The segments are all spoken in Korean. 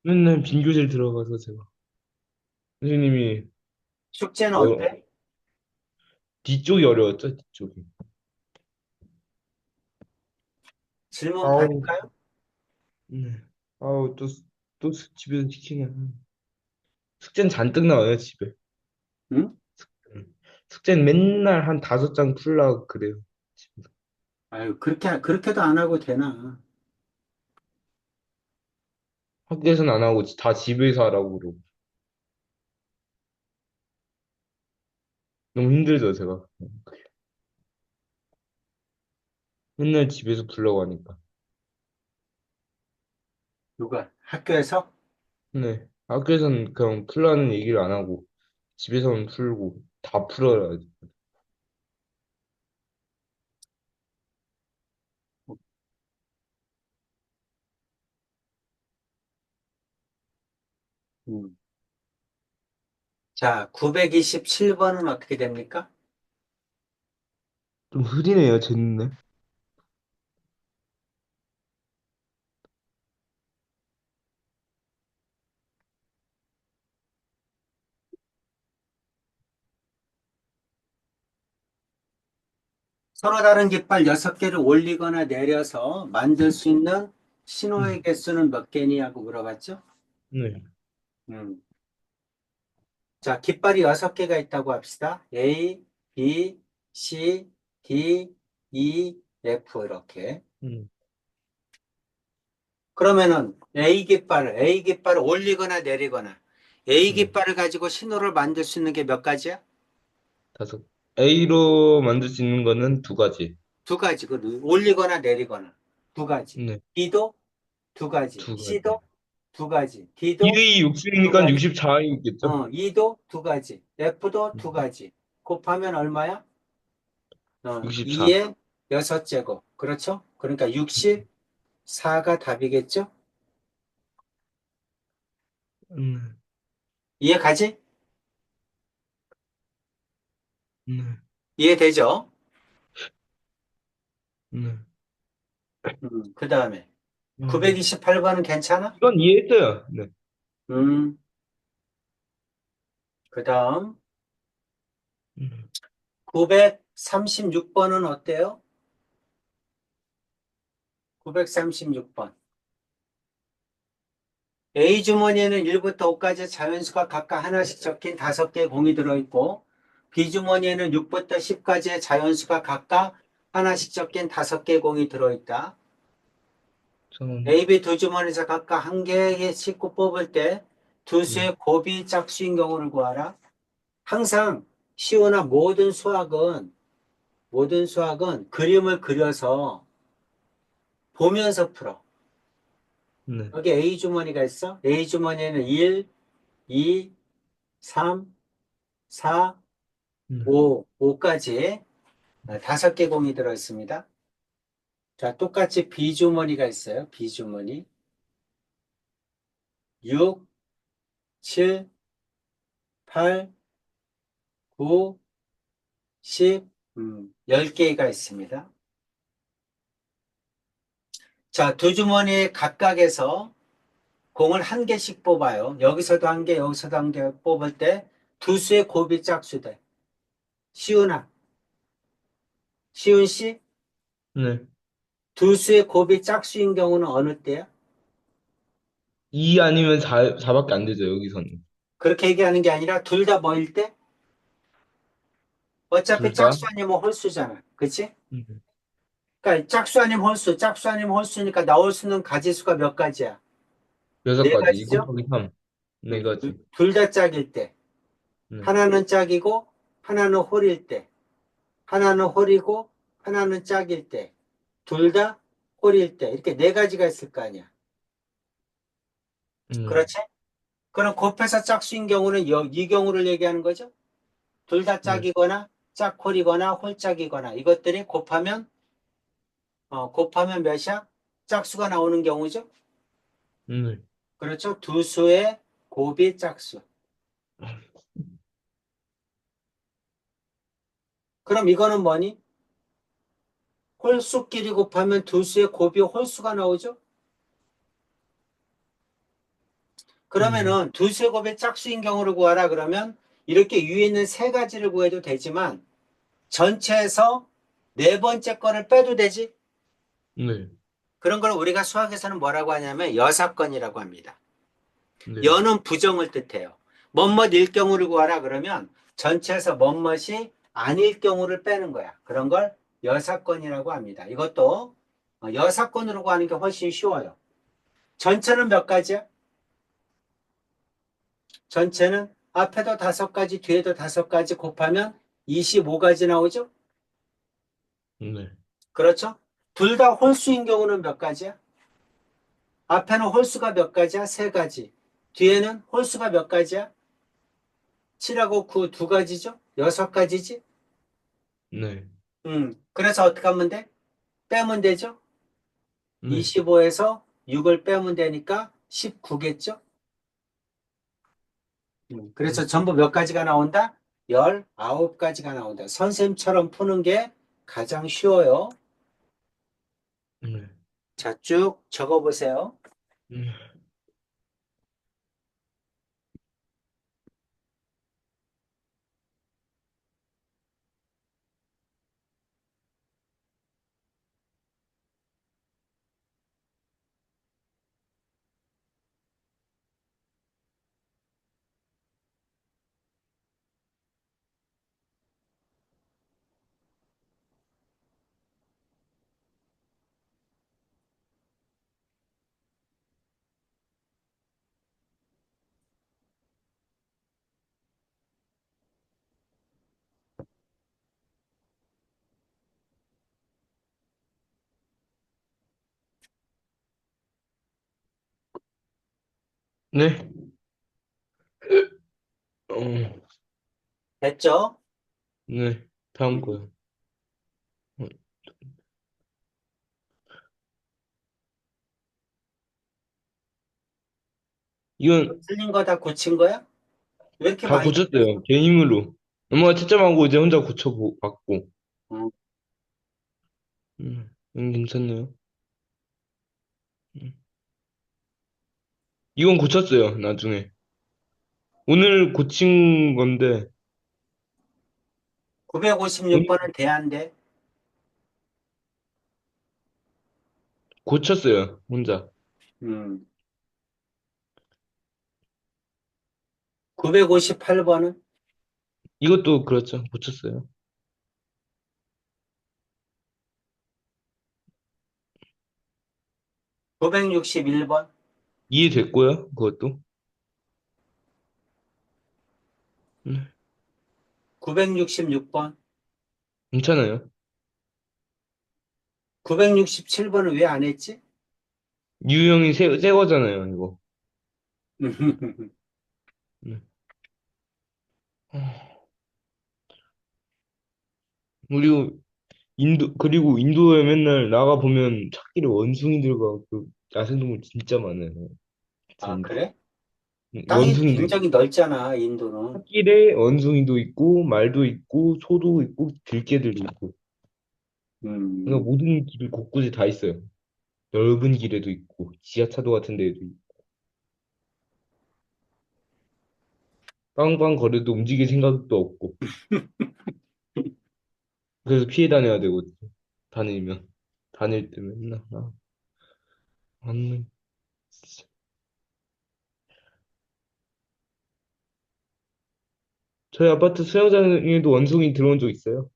맨날 빈 교실 들어가서 제가 선생님이 숙제는 어, 어때? 뒤쪽이 어려웠죠, 뒤쪽이. 질문 아우, 받을까요? 네. 아우, 또 집에서 시키냐. 숙제는 잔뜩 나와요, 집에. 응? 숙제는 맨날 한 5장 풀라고 그래요. 집에서. 아유, 그렇게도 안 하고 되나? 학교에서는 안 하고 다 집에서 하라고 그러고. 너무 힘들죠, 제가. 맨날 집에서 풀라고 하니까. 누가? 학교에서? 네. 학교에서는 그냥 풀라는 얘기를 안 하고, 집에서는 풀고, 다 풀어야 지 음. 자, 927번은 어떻게 됩니까? 좀 흐리네요, 제 눈에. 서로 다른 깃발 6개를 올리거나 내려서 만들 수 있는 신호의 음, 개수는 몇 개니?하고 물어봤죠? 네. 음. 자, 깃발이 6개가 있다고 합시다. A, B, C, D, E, F 이렇게. 음, 그러면은 A 깃발을 올리거나 내리거나 A 네. 깃발을 가지고 신호를 만들 수 있는 게 몇 가지야? 다섯. A로 만들 수 있는 거는 두 가지. 두 가지거든. 올리거나 내리거나 두 가지. 네. B도 두 가지. 두 가지. C도 두 가지. D도 1이 두 60이니까 가지. 64이 있겠죠? E도 두 가지. F도 두 음, 가지. 곱하면 얼마야? 64. 2의 여섯 제곱. 그렇죠? 그러니까 64가 답이겠죠? 음, 이해 가지? 음, 이해되죠? 음, 그 다음에 음. 928번은 괜찮아? 이건 이해했어요. 네. 음, 그 다음 음, 936번은 어때요? 936번. A 주머니에는 1부터 5까지 자연수가 각각 하나씩 적힌 5개의 공이 들어있고 B 주머니에는 6부터 10까지의 자연수가 각각 하나씩 적힌 5개의 공이 들어있다. 저는, A, B 두 주머니에서 각각 한 개씩 뽑을 때 두 네. 수의 곱이 짝수인 경우를 구하라. 항상 시오나 모든 수학은 그림을 그려서 보면서 풀어. 네. 여기 A 주머니가 있어. A 주머니에는 1, 2, 3, 4, 네. 5까지 5개 공이 들어 있습니다. 자, 똑같이 B 주머니가 있어요. B 주머니. 6, 7, 8, 9, 10, 10개가 있습니다. 자, 두 주머니 각각에서 공을 한 개씩 뽑아요. 여기서도 한 개, 여기서도 한 개 뽑을 때 두 수의 곱이 짝수돼. 시은아, 시은 씨, 네. 두 수의 곱이 짝수인 경우는 어느 때야? 2 아니면 4밖에 안 되죠, 여기서는. 그렇게 얘기하는 게 아니라 둘 다 뭐일 때? 어차피 둘 다? 짝수 아니면 홀수잖아. 그치? 음, 그러니까 짝수 아니면 홀수니까 나올 수 있는 가지수가 몇 가지야? 여섯 네 가지. 2 가지죠? 곱하기 3. 네 가지. 둘 다 짝일 때. 네. 하나는 짝이고, 하나는 홀일 때. 하나는 홀이고, 하나는 짝일 때. 둘 다 홀일 때. 이렇게 네 가지가 있을 거 아니야. 음, 그렇지? 그럼 곱해서 짝수인 경우는 이 경우를 얘기하는 거죠? 둘 다 네. 짝이거나, 짝홀이거나, 홀짝이거나. 이것들이 곱하면 몇이야? 짝수가 나오는 경우죠? 네. 그렇죠? 두 수의 곱이 짝수. 그럼 이거는 뭐니? 홀수끼리 곱하면 두 수의 곱이 홀수가 나오죠? 네. 그러면은 두 수의 곱의 짝수인 경우를 구하라 그러면 이렇게 위에 있는 세 가지를 구해도 되지만 전체에서 네 번째 거를 빼도 되지? 네. 그런 걸 우리가 수학에서는 뭐라고 하냐면 여사건이라고 합니다. 네. 여는 부정을 뜻해요. 뭐뭇일 경우를 구하라 그러면 전체에서 뭐뭇이 아닐 경우를 빼는 거야. 그런 걸 여사건이라고 합니다. 이것도 여사건으로 구하는 게 훨씬 쉬워요. 전체는 몇 가지야? 전체는 앞에도 다섯 가지, 뒤에도 다섯 가지 곱하면 25가지 나오죠? 네. 그렇죠? 둘 다 홀수인 경우는 몇 가지야? 앞에는 홀수가 몇 가지야? 세 가지. 뒤에는 홀수가 몇 가지야? 7하고 9 두 가지죠? 여섯 가지지? 네. 그래서 어떻게 하면 돼? 빼면 되죠? 네. 25에서 6을 빼면 되니까 19겠죠? 그래서 네. 전부 몇 가지가 나온다? 19가지가 나온다. 선생님처럼 푸는 게 가장 쉬워요. 네. 자, 쭉 적어보세요. 네. 네. 어, 됐죠? 네. 다음 음, 거요. 어, 이건 틀린 거 다 고친 거야? 왜 이렇게 다 많이 고쳤어요. 틀렸어? 제 힘으로. 엄마가 채점하고 이제 혼자 고쳐봤고. 음, 괜찮네요. 음. 이건 고쳤어요, 나중에. 오늘 고친 건데, 오늘 956번은 대안돼. 고쳤어요, 혼자. 958번은 이것도 그렇죠. 고쳤어요. 961번, 이해됐고요, 그것도. 네. 966번, 괜찮아요. 967번은 왜 안 했지? 유형이 새 거잖아요, 이거. 네. 그리고 그리고 인도에 맨날 나가보면 찾기를 원숭이들과 그 야생동물 진짜 많아요. 아, 진짜. 그래? 땅이 원숭이도 있고, 굉장히 넓잖아, 인도는. 찾길에 원숭이도 있고, 말도 있고, 소도 있고, 들개들도 있고. 그러니까 음, 모든 길 곳곳에 다 있어요. 넓은 길에도 있고, 지하차도 같은 데에도 있고. 빵빵 거려도 움직일 생각도 없고. 그래서 피해 다녀야 되고, 다니면. 다닐 때 맨날. 맞네. 진짜. 저희 아파트 수영장에도 원숭이 들어온 적 있어요.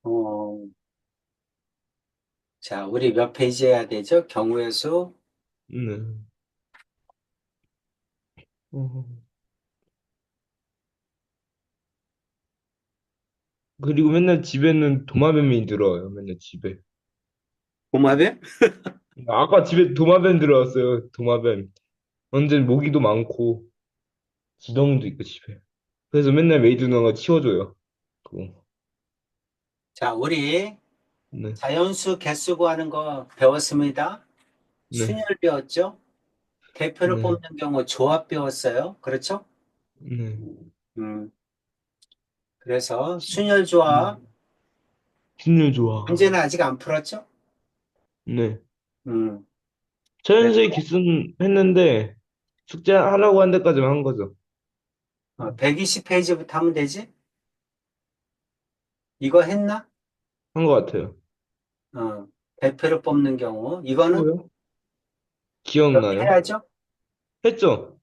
어, 자, 우리 몇 페이지 해야 되죠? 경우의 수. 네. 어. 그리고 맨날 집에는 도마뱀이 들어와요. 맨날 집에. 고마뱀? 아까 집에 도마뱀 들어왔어요. 도마뱀. 완전 모기도 많고, 지덩이도 있고, 집에. 그래서 맨날 메이드 누나가 치워줘요. 그거. 자, 우리 네. 자연수 개수 구하는 거 배웠습니다. 네. 순열 배웠죠? 대표를 네. 뽑는 경우 조합 배웠어요. 그렇죠? 네. 음, 그래서 순열 조합 신유 좋아. 문제는 아직 안 풀었죠? 네. 음, 그래서 자연스레 기슨 했는데, 숙제하라고 한 데까지만 한 거죠. 120페이지부터 하면 되지? 이거 했나? 한 거 같아요. 어, 대표를 뽑는 경우. 이거는 또요? 여기 기억나요? 해야죠? 했죠?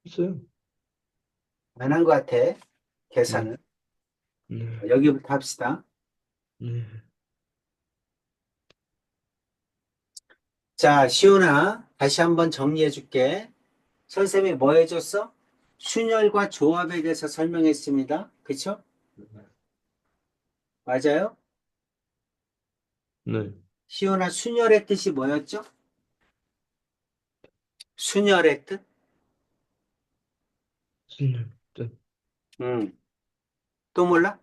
했어요. 안 한 것 같아. 네. 계산을. 네. 여기부터 합시다. 네. 자, 시훈아, 다시 한번 정리해 줄게. 선생님이 뭐 해줬어? 순열과 조합에 대해서 설명했습니다. 그쵸? 맞아요? 네. 시훈아, 순열의 뜻이 뭐였죠? 순열의 뜻? 신념. 음, 또 몰라?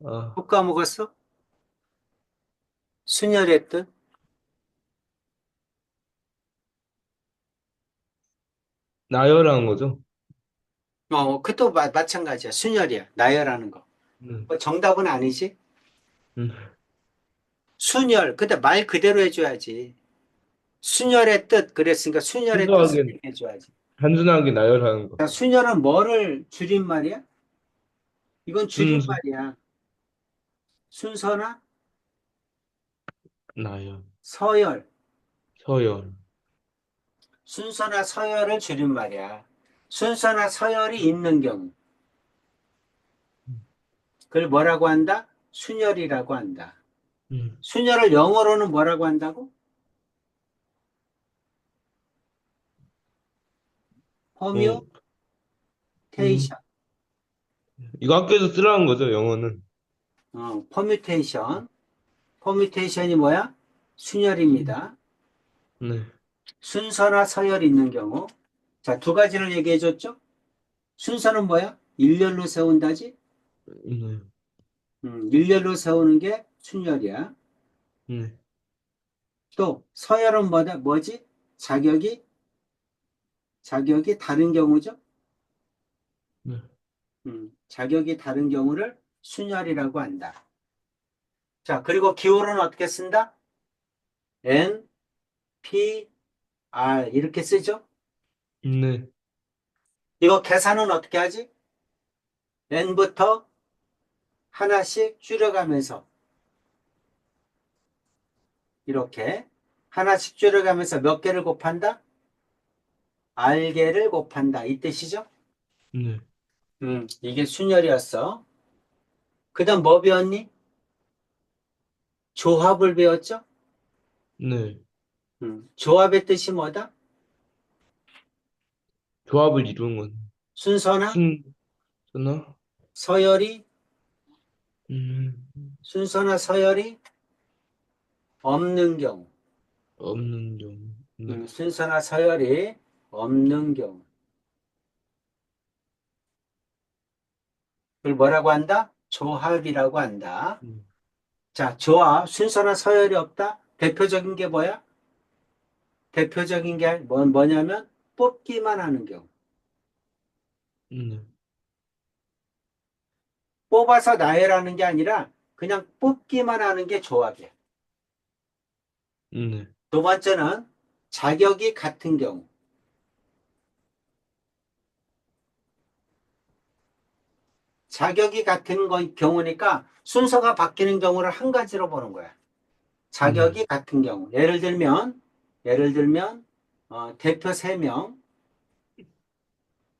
아, 또 까먹었어? 순열의 뜻? 나열하는 거죠? 그것도 마찬가지야. 순열이야. 나열하는 거. 네. 정답은 아니지? 음, 순열. 근데 말 그대로 해줘야지. 순열의 뜻. 그랬으니까 순열의 뜻을 순수하게, 얘기해줘야지. 단순하게 나열하는 거. 자, 순열은 뭐를 줄임말이야? 이건 순수, 줄임말이야. 순서나 나열, 서열. 서열. 순서나 서열을 줄임말이야. 순서나 서열이 있는 경우. 그걸 뭐라고 한다? 순열이라고 한다. 음, 순열을 영어로는 뭐라고 한다고? 어, 음, 퍼뮤테이션. 이거 학교에서 쓰라는 거죠, 영어는. 퍼뮤테이션. 퍼뮤테이션이 뭐야? 순열입니다. 네, 순서나 서열이 있는 경우. 자, 두 가지를 얘기해 줬죠? 순서는 뭐야? 일렬로 세운다지? 네, 일렬로 세우는 게 순열이야. 네, 또 서열은 뭐지? 자격이 다른 경우죠. 네, 자격이 다른 경우를 순열이라고 한다. 자, 그리고 기호는 어떻게 쓴다? N, P, R 이렇게 쓰죠. 네, 이거 계산은 어떻게 하지? N부터 하나씩 줄여가면서 이렇게 하나씩 줄여가면서 몇 개를 곱한다? R개를 곱한다. 이 뜻이죠. 네, 이게 순열이었어. 그 다음 뭐 배웠니? 조합을 배웠죠? 네. 조합의 뜻이 뭐다? 조합을 이루는 건 순서나 순서나, 서열이 음, 순서나 서열이 없는 경우. 없는 경우. 네, 순서나 서열이 없는 경우. 그걸 뭐라고 한다? 조합이라고 한다. 음, 자, 조합, 순서나 서열이 없다? 대표적인 게 뭐야? 대표적인 게 뭐냐면 뽑기만 하는 경우. 네, 뽑아서 나열하는 게 아니라 그냥 뽑기만 하는 게 조합이야. 네, 두 번째는 자격이 같은 경우. 자격이 같은 경우니까 순서가 바뀌는 경우를 한 가지로 보는 거야. 네, 자격이 같은 경우. 예를 들면, 대표 3명,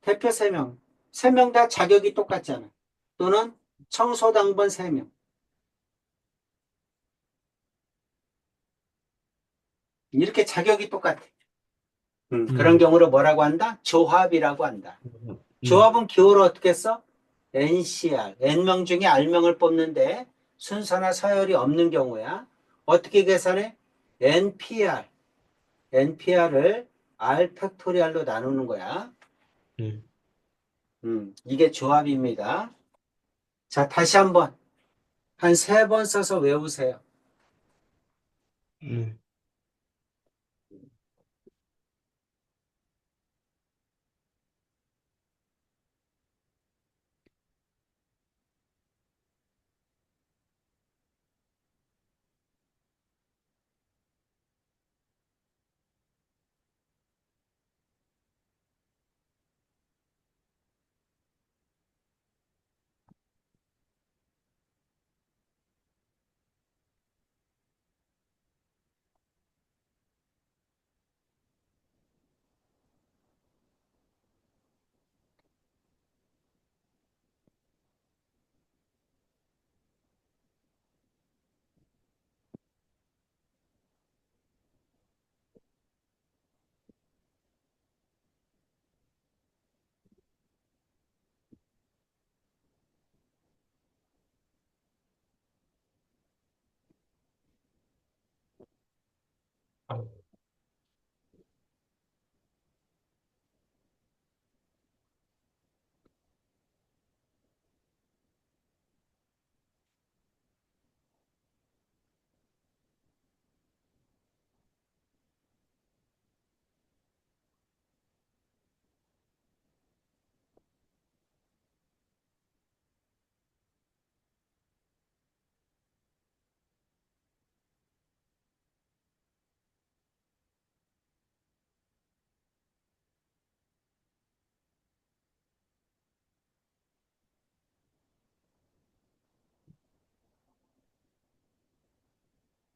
대표 3명, 3명 다 자격이 똑같잖아. 또는 청소당번 3명. 이렇게 자격이 똑같아. 그런 네, 경우를 뭐라고 한다? 조합이라고 한다. 네, 조합은 기호를 어떻게 써? NCR, N명 중에 R명을 뽑는데 순서나 서열이 없는 경우야. 어떻게 계산해? NPR, NPR을 R 팩토리얼로 나누는 거야. 네, 이게 조합입니다. 자, 다시 한번 한 3번 써서 외우세요. 네.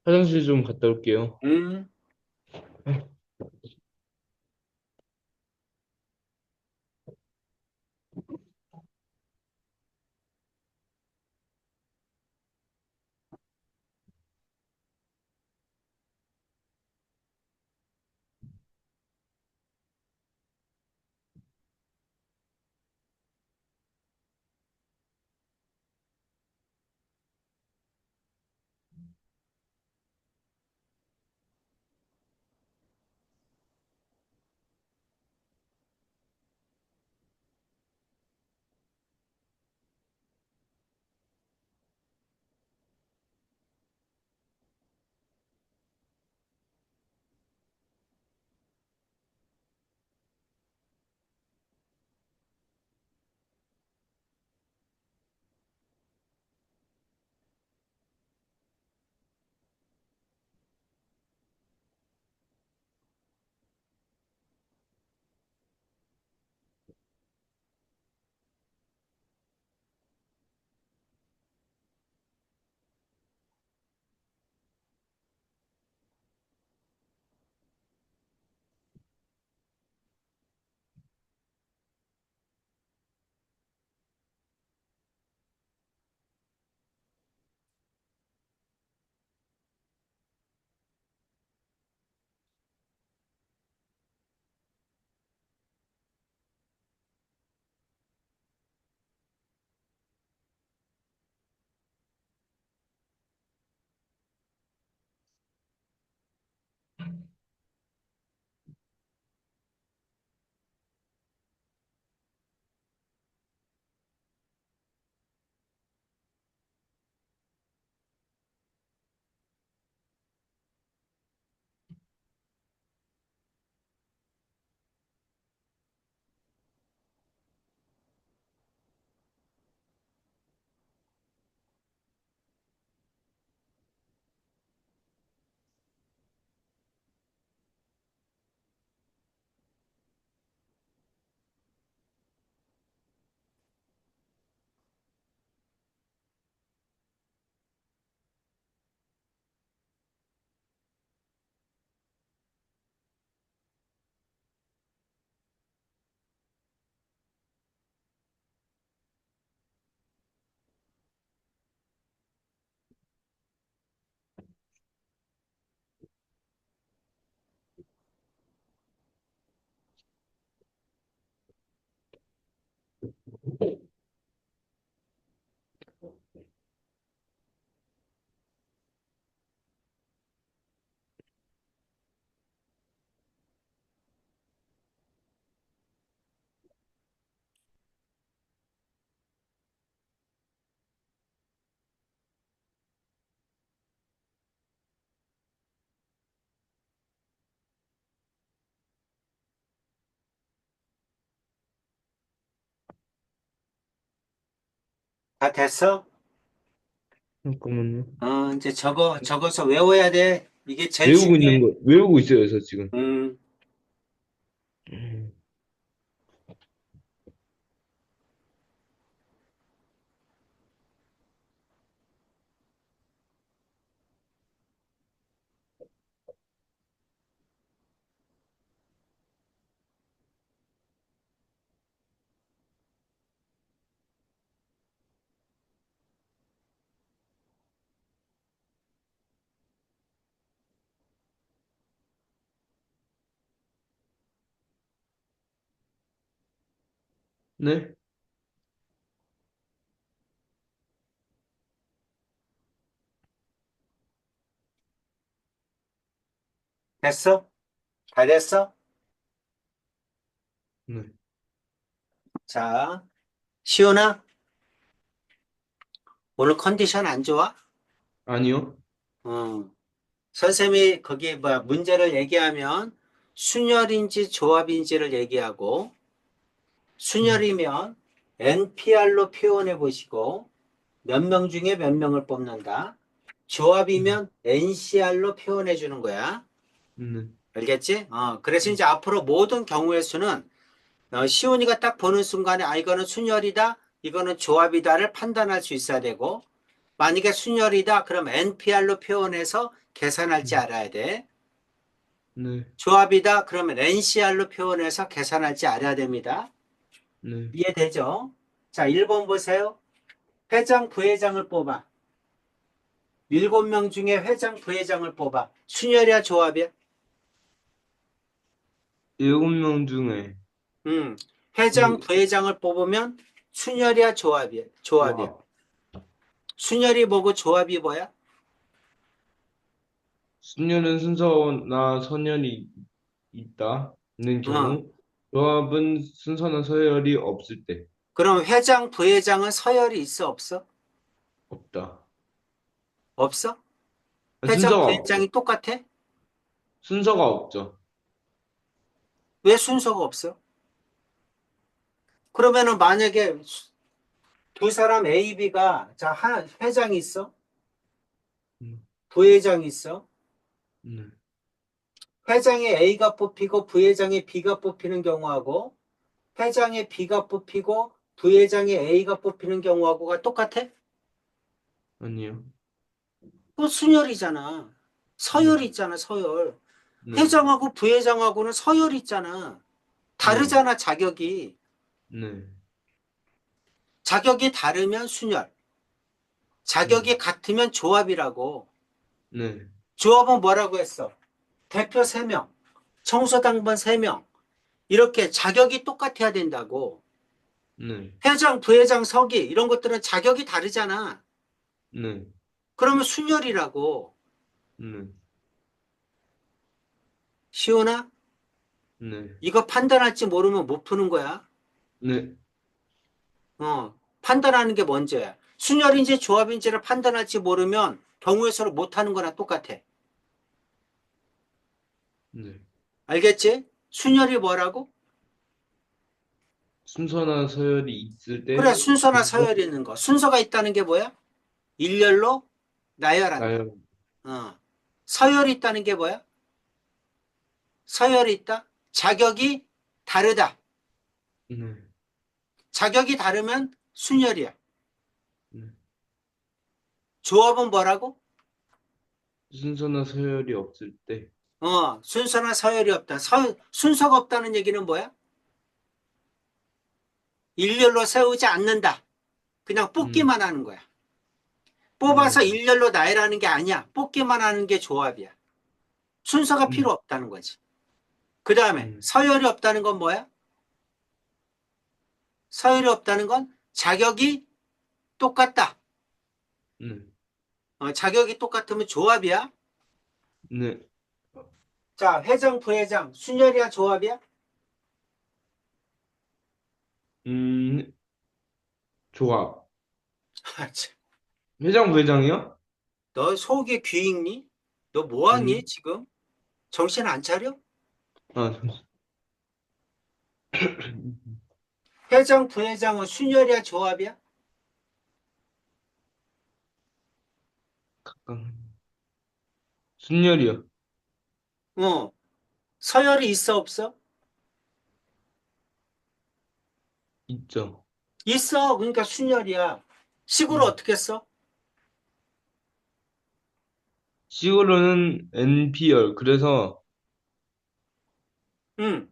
화장실 좀 갔다 올게요. 음. 다 됐어? 잠깐만요. 이제 적어서 외워야 돼. 이게 제일 외우고 중요해. 있는 거, 외우고 있어요, 저 지금. 음. 음, 네? 됐어? 다 됐어? 네. 자, 시온아, 오늘 컨디션 안 좋아? 아니요? 어. 선생님이 거기 뭐야 문제를 얘기하면 순열인지 조합인지를 얘기하고 음, 순열이면 NPR로 표현해 보시고 몇 명 중에 몇 명을 뽑는다. 음, 조합이면 NCR로 표현해 주는 거야. 네. 알겠지? 그래서 음, 이제 앞으로 모든 경우의 수는 시온이가 딱 보는 순간에 이거는 순열이다, 이거는 조합이다를 판단할 수 있어야 되고 만약에 순열이다, 그럼 NPR로 표현해서 계산할 줄 알아야 돼. 네, 조합이다. 그러면 NCR로 표현해서 계산할 줄 알아야 됩니다. 네. 이해되죠? 자, 1번 보세요. 회장, 부회장을 뽑아. 7명 중에 회장, 부회장을 뽑아. 순열이야, 조합이야? 7명 중에 회장, 네, 부회장을 뽑으면 순열이야, 조합이야? 조합이야. 조합. 순열이 뭐고 조합이 뭐야? 순열은 순서나 선열이 있다는 어. 경우, 조합은 순서나 서열이 없을 때 그럼 회장, 부회장은 서열이 있어, 없어? 없다. 없어? 회장, 순서가 없죠. 부회장이 똑같아? 순서가 없죠. 왜 순서가 없어? 그러면은 만약에 두 사람 A, B가 자, 회장이 있어? 음, 부회장이 있어? 네, 회장에 A가 뽑히고 부회장에 B가 뽑히는 경우하고 회장에 B가 뽑히고 부회장에 A가 뽑히는 경우하고가 똑같아? 아니요. 그거 순열이잖아. 네, 서열이 있잖아, 서열. 네, 회장하고 부회장하고는 서열이 있잖아. 네, 다르잖아, 자격이. 네, 자격이 다르면 순열. 네, 자격이 같으면 조합이라고. 네, 조합은 뭐라고 했어? 대표 3명, 청소당번 3명. 이렇게 자격이 똑같아야 된다고. 네, 회장, 부회장, 서기 이런 것들은 자격이 다르잖아. 네, 그러면 순열이라고. 네, 시훈아, 네, 이거 판단할지 모르면 못 푸는 거야. 네, 판단하는 게 먼저야. 순열인지 조합인지를 판단할지 모르면 경우의 수를 못하는 거나 똑같아. 네. 알겠지? 순열이 뭐라고? 순서나 서열이 있을 그래, 때 순서나 순서, 서열이 있는 거. 순서가 있다는 게 뭐야? 일렬로 나열한다. 나열, 어. 서열이 있다는 게 뭐야? 서열이 있다? 자격이 다르다. 네, 자격이 다르면 순열이야. 네. 조합은 뭐라고? 순서나 서열이 없을 때, 순서나 서열이 없다. 순서가 없다는 얘기는 뭐야? 일렬로 세우지 않는다. 그냥 음, 뽑기만 하는 거야. 네, 뽑아서 일렬로 나열하는 게 아니야. 뽑기만 하는 게 조합이야. 순서가 필요 음, 없다는 거지. 그 다음에 음, 서열이 없다는 건 뭐야? 서열이 없다는 건 자격이 똑같다. 네, 자격이 똑같으면 조합이야. 네, 자, 회장, 부회장, 순열이야, 조합이야? 음, 조합. 회장, 부회장이요? 너 속에 귀 익니? 너 뭐하니, 아니, 지금? 정신 안 차려? 아, 회장, 부회장은 순열이야, 조합이야? 잠깐. 순열이요. 어, 서열이 있어, 없어? 있죠. 있어. 그러니까 순열이야. 식으로 네. 어떻게 써? 식으로는 NP열. 그래서, 응.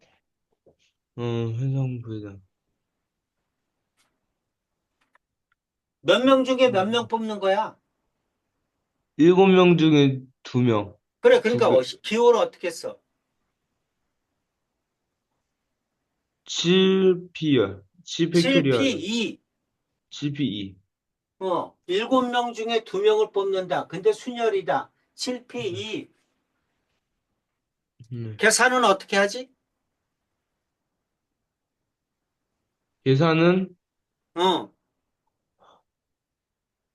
회장, 부회장. 몇 명 중에 몇 명 뽑는 거야? 7명 중에 2명. 그래, 두 그러니까 배, 비율을 어떻게 써? 7P열. 7팩토리얼. 7P2. 7P2. 7명 중에 2명을 뽑는다. 근데 순열이다. 7P2. 네. 계산은 어떻게 하지? 계산은, 어.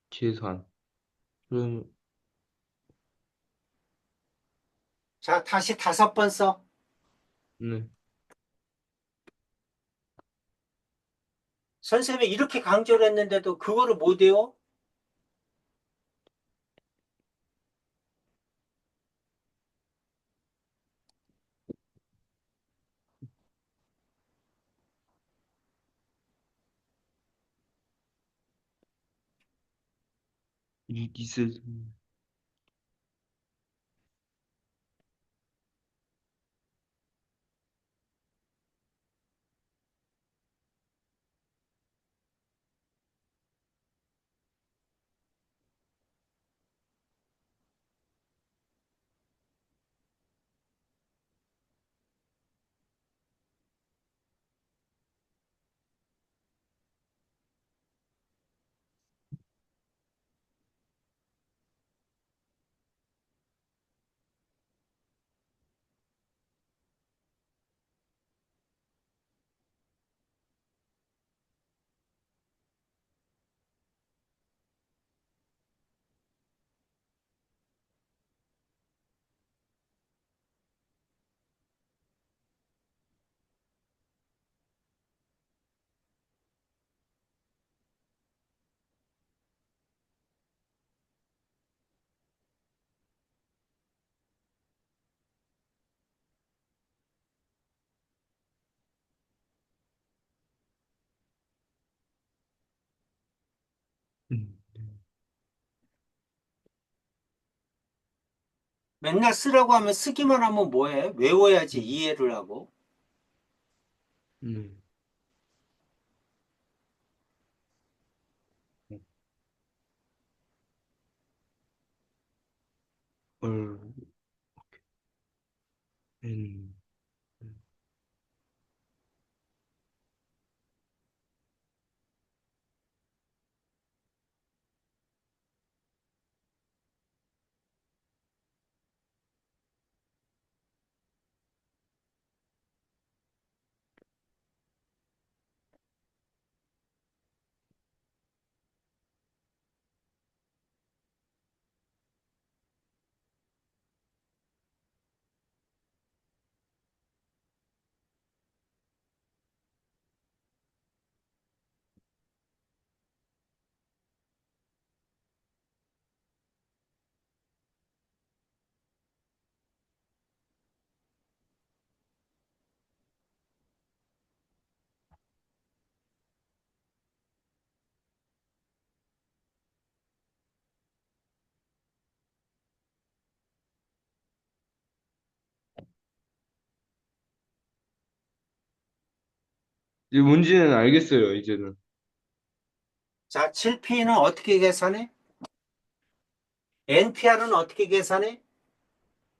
계산. 그럼, 자, 다시 5번 써. 네. 선생님이 이렇게 강조를 했는데도 그거를 못 외워? 있을, 맨날 쓰라고 하면 쓰기만 하면 뭐해? 외워야지 이해를 하고. 네. 얼, 엔, 이제 뭔지는 알겠어요, 이제는. 자, 7P는 어떻게 계산해? NPR은 어떻게 계산해?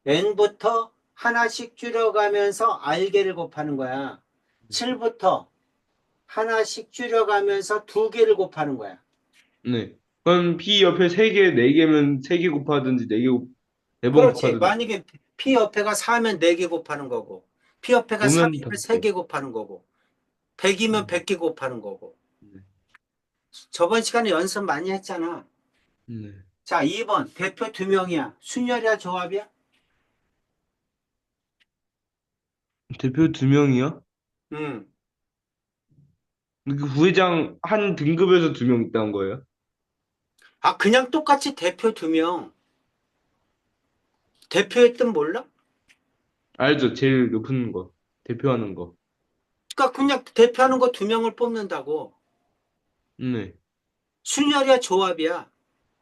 N부터 하나씩 줄여가면서 R개를 곱하는 거야. 7부터 하나씩 줄여가면서 두 개를 곱하는 거야. 네. 그럼 P 옆에 세 개, 네 개면 세 개 곱하든지 네 번 그렇지. 곱하든지. 만약에 P 옆에가 4면 4개 곱하는 거고, P 옆에가 오면 3이면 다섯 개. 3개 곱하는 거고, 100이면 음, 100개 곱하는 거고. 네. 저번 시간에 연습 많이 했잖아. 네. 자, 2번. 대표 두 명이야. 순열이야, 조합이야? 대표 두 명이요? 음. 그 부회장 한 등급에서 두 명 있다는 거예요? 아, 그냥 똑같이 대표 두 명. 대표의 뜻 몰라? 알죠? 제일 높은 거. 대표하는 거. 그러니까 그냥 대표하는 거 두 명을 뽑는다고. 네. 순열이야, 조합이야?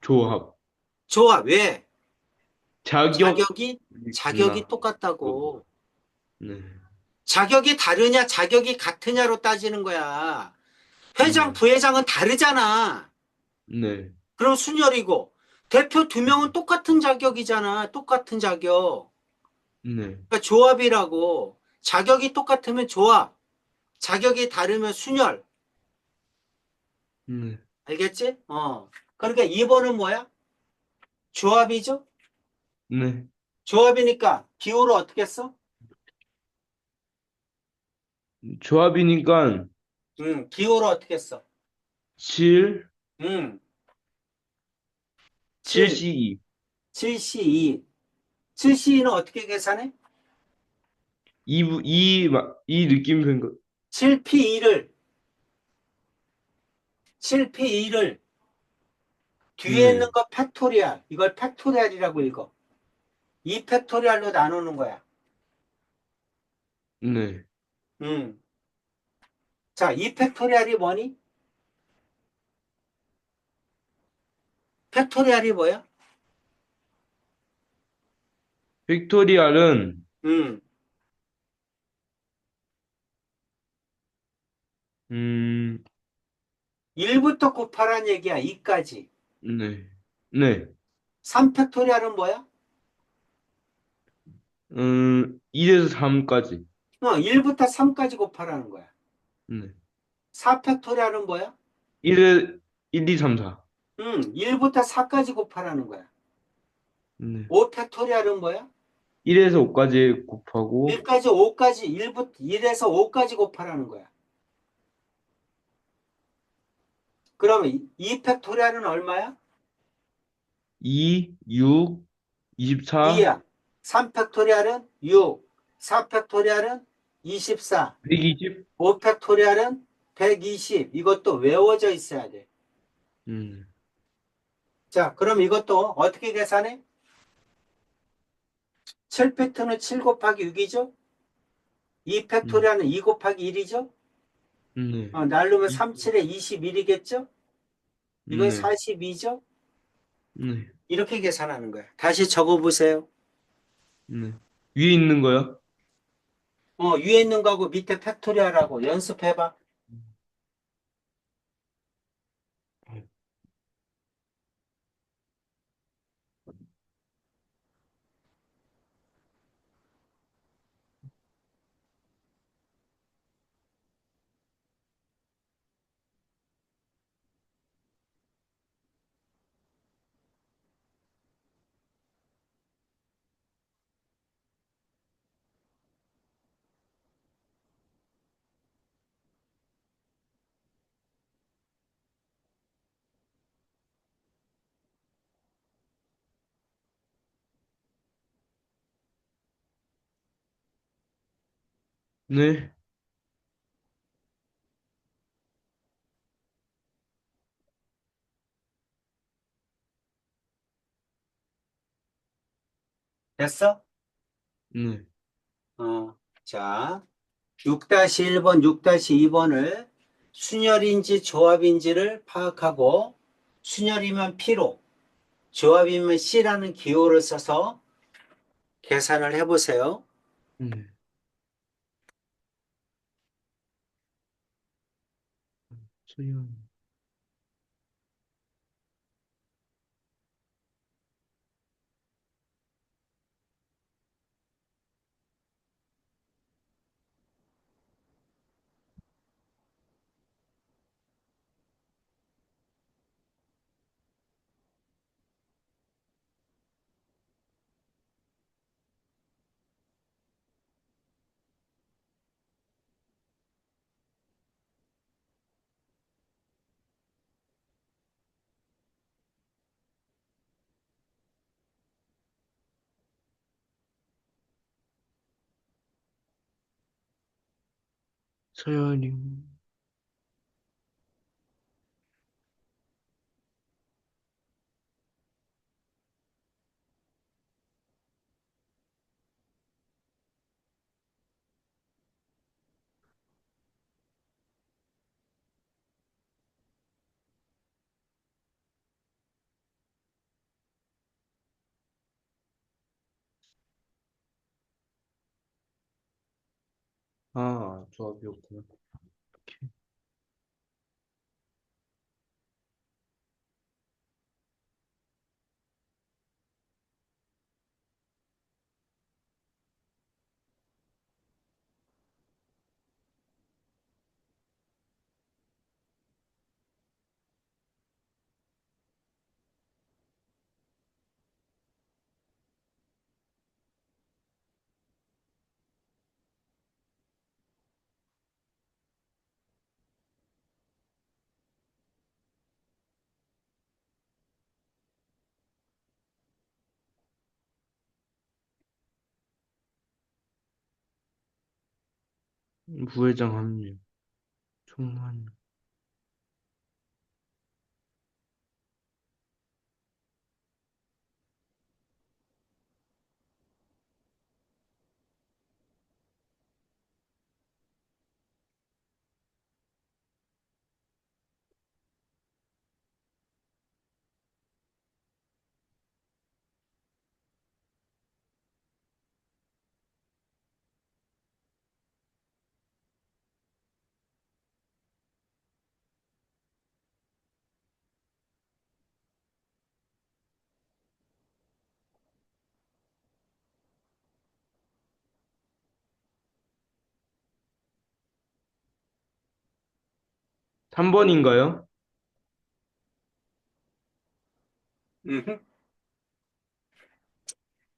조합. 조합. 왜? 자격이 자격이 달라. 똑같다고. 네. 자격이 다르냐, 자격이 같으냐로 따지는 거야. 회장, 네. 부회장은 다르잖아. 네. 그럼 순열이고. 대표 두 명은 똑같은 자격이잖아. 똑같은 자격. 네. 그러니까 조합이라고. 자격이 똑같으면 조합. 자격이 다르면 순열. 네. 알겠지? 그러니까 2번은 뭐야? 조합이죠? 네. 조합이니까 기호를 어떻게 써? 조합이니까 기호를 어떻게 써? 7, 음, 7, 7C2. 7C2. 7C2는 어떻게 계산해? 이 느낌표. 7P2를, 7P2를 뒤에 있는 네. 거 팩토리얼. 이걸 팩토리얼이라고 읽어. 2 팩토리얼로 나누는 거야. 네. 음. 자, 2 팩토리얼이 뭐니? 팩토리얼이 뭐야? 팩토리얼은, 음. 음, 1부터 곱하라는 얘기야. 2까지. 네. 네. 3 팩토리얼은 뭐야? 1에서 3까지. 1부터 3까지 곱하라는 거야. 네. 4 팩토리얼은 뭐야? 1, 2, 3, 4. 1부터 4까지 곱하라는 거야. 네. 5 팩토리얼은 뭐야? 1에서 5까지 곱하고, 1까지 5까지 1에서 5까지 곱하라는 거야. 그러면 2 팩토리얼은 얼마야? 2, 6, 24, 2야. 3 팩토리얼은 6. 4 팩토리얼은 24. 120. 5 팩토리얼은 120. 이것도 외워져 있어야 돼. 음, 자, 그럼 이것도 어떻게 계산해? 7 팩토는 7 곱하기 6이죠? 2 음, 팩토리얼은 2 곱하기 1이죠? 네. 날르면 3, 7에 21이겠죠? 이건 네. 42죠? 네. 이렇게 계산하는 거야. 다시 적어보세요. 네. 위에 있는 거요? 위에 있는 거하고 밑에 팩토리얼하고 연습해봐. 네. 됐어? 네. 자, 6-1번, 6-2번을 순열인지 조합인지를 파악하고 순열이면 P로, 조합이면 C라는 기호를 써서 계산을 해보세요. 네. 소연. 서열이. 아, 조합이었구나. 오케이. 부회장 합류. 총무. 삼 번인가요 음흠.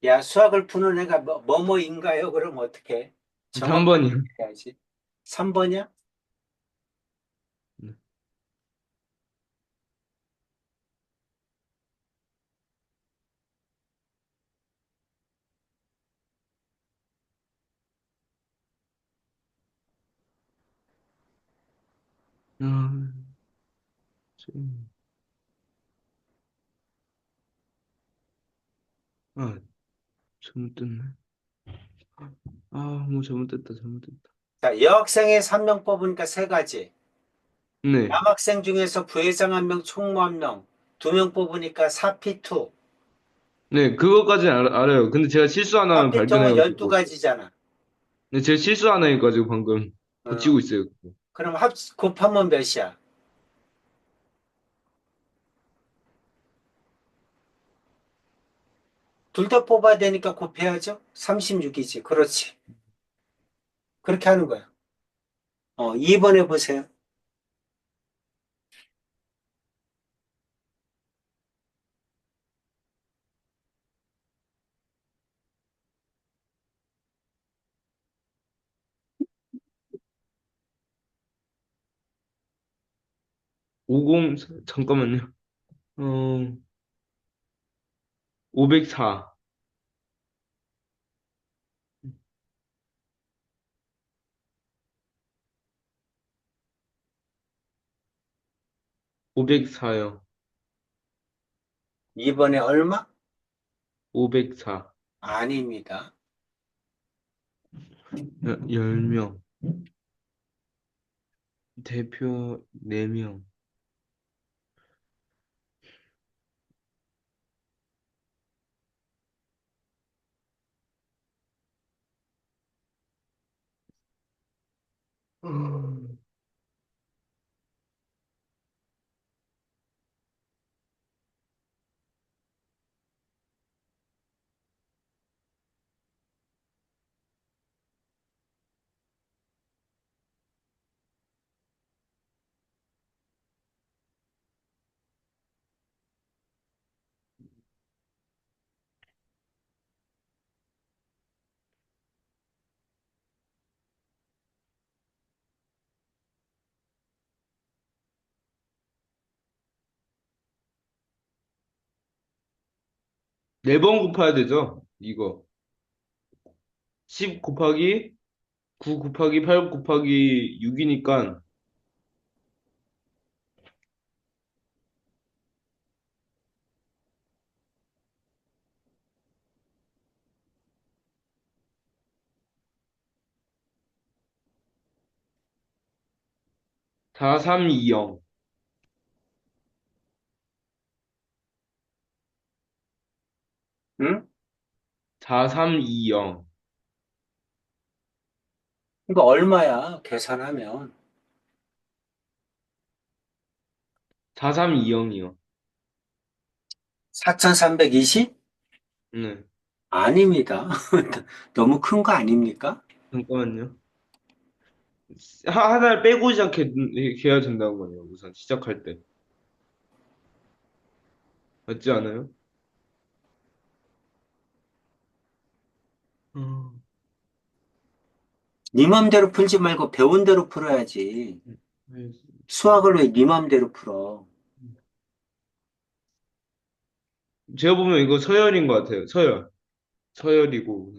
야, 수학을 푸는 애가 뭐뭐인가요? 그럼 어떻게? 3번이요. 정확하게 해야지. 3번이야? 아, 아, 잘못됐네. 아, 뭐 잘못됐다, 잘못됐다. 자, 여학생의 3명 뽑으니까 세 가지. 네, 남학생 중에서 부회장 1명, 총무 1명, 2명 뽑으니까 4P2. 네, 그것까지는 알아요. 근데 제가 실수 하나 합계점은 발견해가지고. 12가지잖아. 근데 제가 실수 하나 해가지고 방금 고치고 어, 있어요. 그럼 곱하면 몇이야? 둘 다 뽑아야 되니까 곱해야죠? 36이지. 그렇지. 그렇게 하는 거야. 2번 해보세요. 50, 잠깐만요. 어, 504, 504요. 2번에 얼마? 504. 아닙니다. 10명. 대표 4명. 네 번 곱해야 되죠? 이거. 10 곱하기 9 곱하기 8 곱하기 6이니까 4320. 응? 4320. 이거 얼마야? 계산하면. 4320이요. 4320? 네. 아닙니다. 너무 큰 거 아닙니까? 잠깐만요. 하나를 빼고 시작해야 된다는 거네요. 우선 시작할 때. 맞지 않아요? 음. 네 맘대로 풀지 말고 배운 대로 풀어야지. 수학을 왜 네 맘대로 풀어? 제가 보면 이거 서열인 것 같아요. 서열. 서열이고.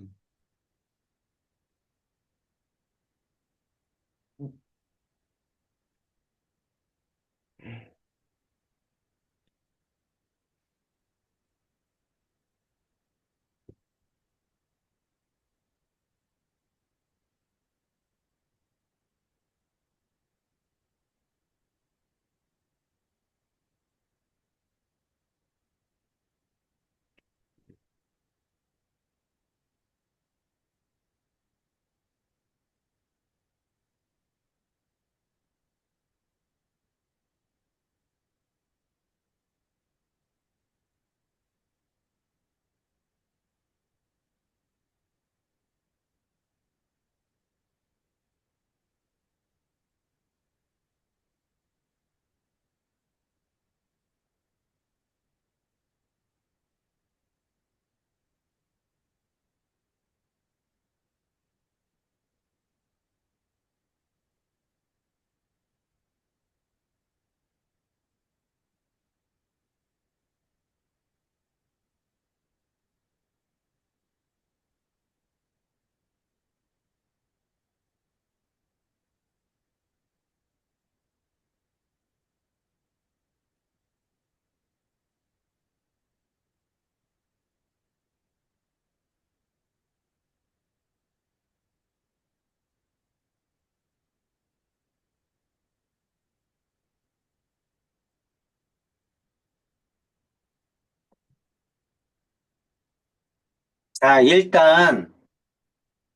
자, 일단 네.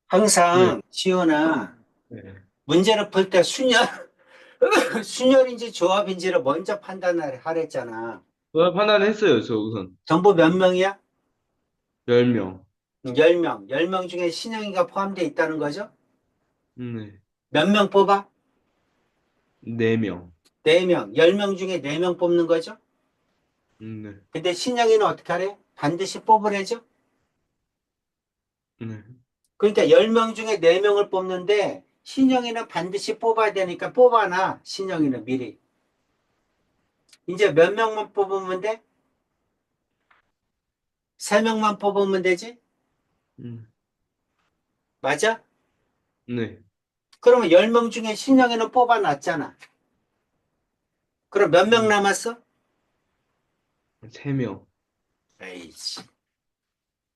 항상 시호나 네. 문제를 풀 때 순열, 순열인지 조합인지를 먼저 판단을 하랬잖아. 판단했어요, 저 우선. 전부 몇 명이야? 10명. 10명. 10명 중에 신영이가 포함되어 있다는 거죠? 네. 몇 명 뽑아? 4명. 4명. 10명 중에 4명 뽑는 거죠? 네. 근데 신영이는 어떻게 하래? 반드시 뽑으래죠? 네. 그러니까 10명 중에 4명을 뽑는데 신영이는 반드시 뽑아야 되니까 뽑아놔. 신영이는 미리. 이제 몇 명만 뽑으면 돼? 3명만 뽑으면 되지? 음. 맞아? 네. 그러면 10명 중에 신영이는 뽑아놨잖아. 그럼 몇 명 음. 남았어? 3명. 에이씨.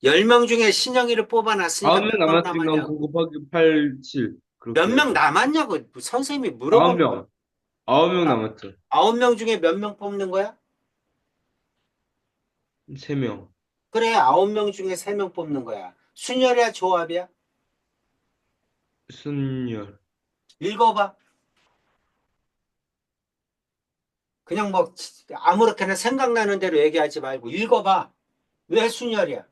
10명 중에 신영이를 뽑아놨으니까 몇 9명 명 남았으니까 남았냐고. 9 곱하기 8, 7. 몇 그렇게 명 해야죠. 남았냐고 선생님이 물어보는 거야. 9명. 9명 아, 남았죠. 9명 중에 몇 명 뽑는 거야? 3명. 그래, 9명 중에 3명 뽑는 거야. 순열이야, 조합이야? 순열. 읽어봐. 그냥 뭐 아무렇게나 생각나는 대로 얘기하지 말고 읽어봐. 왜 순열이야?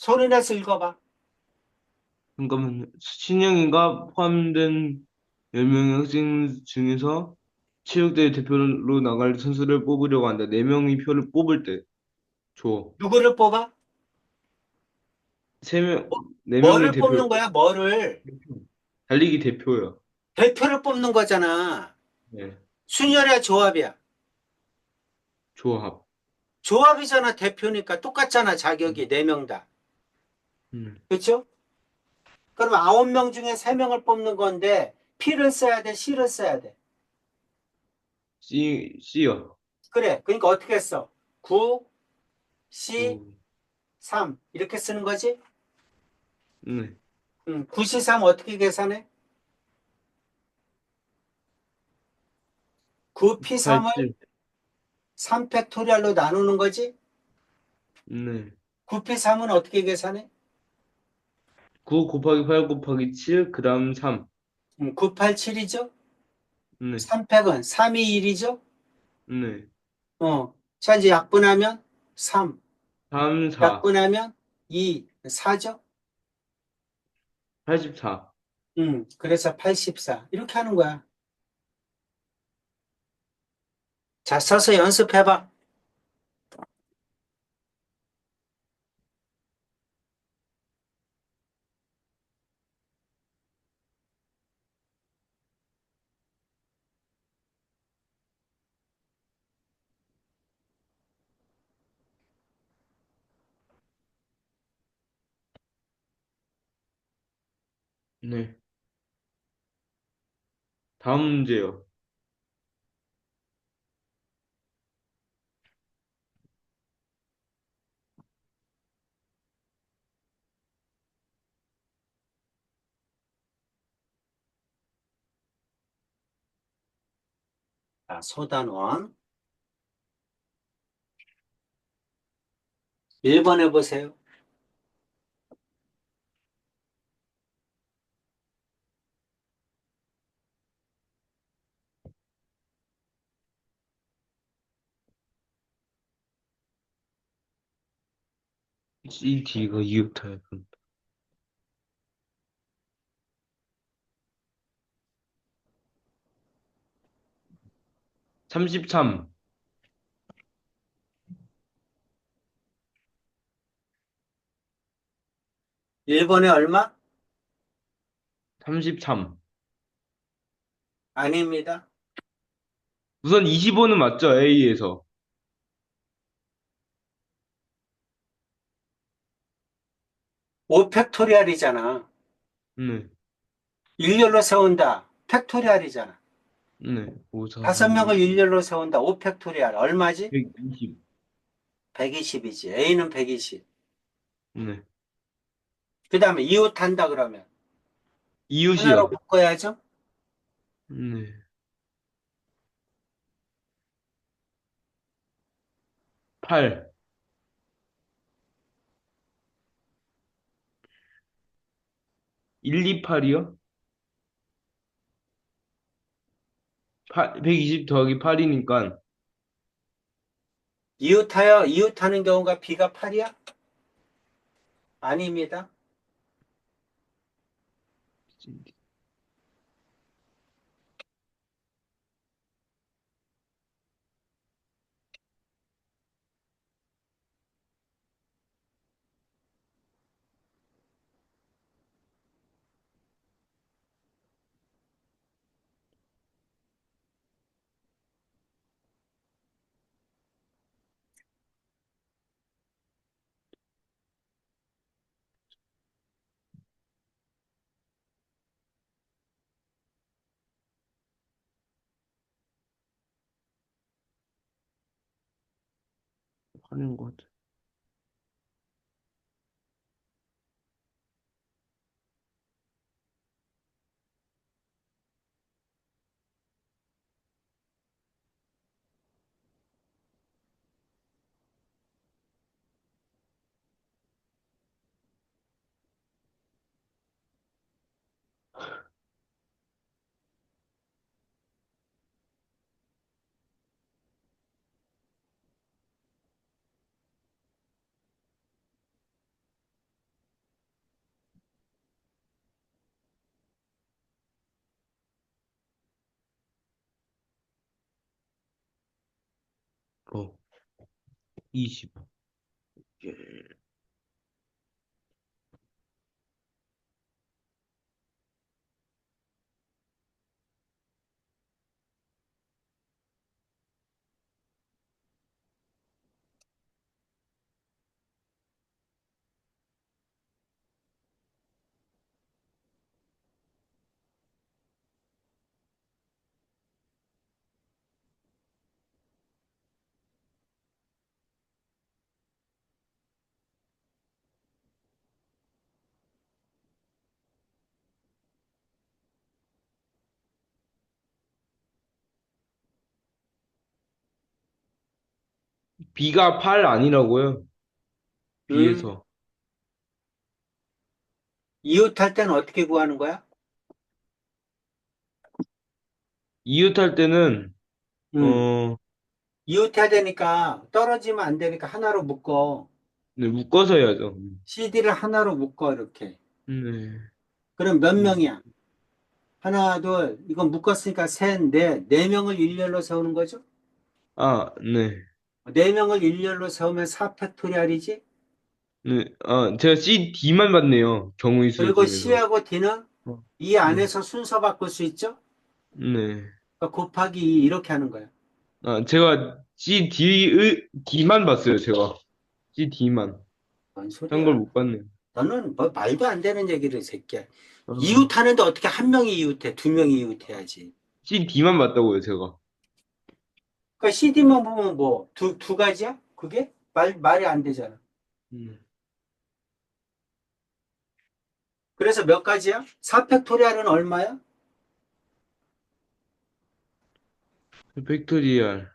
소리 내서 읽어봐. 잠깐만요. 신영이가 포함된 10명의 학생 중에서 체육대회 대표로 나갈 선수를 뽑으려고 한다. 4명이 표를 뽑을 때, 줘. 누구를 뽑아? 3명, 4명의 뭐를 대표, 뽑는 거야? 뭐를? 대표. 달리기 대표요. 대표를 뽑는 거잖아. 네. 순열이야, 조합이야? 조합. 조합이잖아, 대표니까 똑같잖아, 자격이 4명 다. 음. 그렇죠? 그럼 9명 중에 3명을 뽑는 건데 P를 써야 돼, C를 써야 돼. C요. 그래. 그러니까 어떻게 써? 9, C, 구. 3 이렇게 쓰는 거지? 네. 9, C, 3 어떻게 계산해? 9, P, 3을 87. 3팩토리얼로 나누는 거지? 네. 9P, 3은 어떻게 계산해? 9 곱하기 8 곱하기 7, 그 다음 3. 9, 8, 7이죠? 네. 3팩은 3이 1이죠? 네. 자, 이제 약분하면 3, 3, 4. 약분하면 2, 4죠? 84. 그래서 84. 이렇게 하는 거야. 자, 써서 연습해봐. 네. 다음 문제요. 자, 소단원. 1번 해보세요. C, D가 2였다. 33. 1번에 얼마? 33. 아닙니다. 우선 25는 맞죠? A에서. 5팩토리얼이잖아. 네. 일렬로 세운다. 팩토리얼이잖아. 네. 5, 4, 5 3, 6, 명을 일렬로 세운다. 5팩토리얼. 얼마지? 120. 120이지. A는 120. 네. 그 다음에 이웃 한다 그러면 하나로 이웃이요. 묶어야죠. 네. 8. 128이요? 120 더하기 8이니까 이웃하여 이웃하는 경우가 B가 8이야? 아닙니다. 하는 것 같아. 어, 20. B가 8 아니라고요? 음, B에서. 이웃할 때는 어떻게 구하는 거야? 이웃할 때는, 음, 어, 이웃해야 되니까 떨어지면 안 되니까 하나로 묶어. 네, 묶어서 해야죠. CD를 하나로 묶어, 이렇게. 네. 그럼 몇 이- 명이야? 하나, 둘, 이건 묶었으니까 셋, 넷, 네 명을 일렬로 세우는 거죠? 네. 네 명을 일렬로 세우면 4팩토리알이지? 네. 제가 C, D만 봤네요. 경우의 수 그리고 중에서. C하고 D는 어, 이 네. 안에서 순서 바꿀 수 있죠? 네. 그러니까 곱하기 2 이렇게 하는 거야. 제가 C, D만 봤어요, 제가. C, D만. 뭔 딴 걸 소리야. 못 봤네요. 너는 뭐 말도 안 되는 얘기를, 이 새끼야. 어, 이웃하는데 어떻게 한 명이 이웃해? 두 명이 이웃해야지. C, D만 봤다고요, 제가. 그러니까 CD만 보면 뭐, 두 가지야? 그게? 말이 안 되잖아. 음. 그래서 몇 가지야? 4팩토리알은 얼마야? 팩토리얼.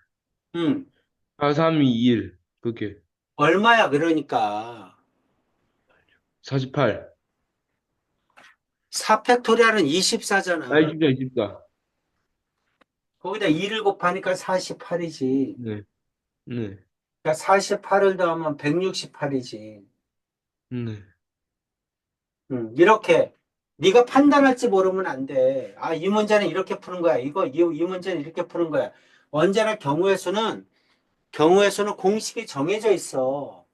응. 4, 3, 2, 1. 그게. 얼마야, 그러니까. 48. 4팩토리알은 24잖아. 24, 24. 거기다 2를 곱하니까 48이지. 네. 네. 그러니까 48을 더하면 168이지. 네. 이렇게. 네가 판단할지 모르면 안 돼. 아, 이 문제는 이렇게 푸는 거야. 이 문제는 이렇게 푸는 거야. 언제나 경우의 수는 공식이 정해져 있어.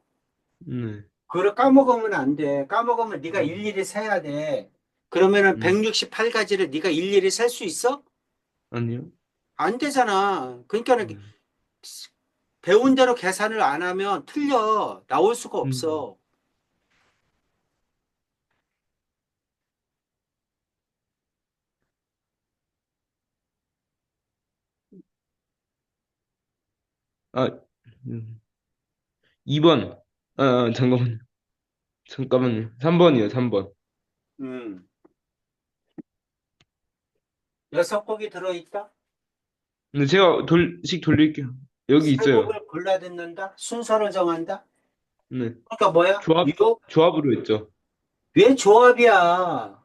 네. 그걸 까먹으면 안 돼. 까먹으면 네가 음, 일일이 세야 돼. 그러면은 음. 168가지를 네가 일일이 셀 수 있어? 아니요. 안 되잖아. 그러니까 음. 배운 대로 계산을 안 하면 틀려. 나올 수가 음. 없어. 아, 음. 2번. 잠깐만요. 잠깐만요. 3번이요, 3번. 음. 6곡이 들어있다? 근데 제가 돌릴게요. 여기 세 있어요. 곡을 골라 듣는다? 순서를 정한다? 네. 그러니까 뭐야? 조합으로 했죠. 왜 조합이야?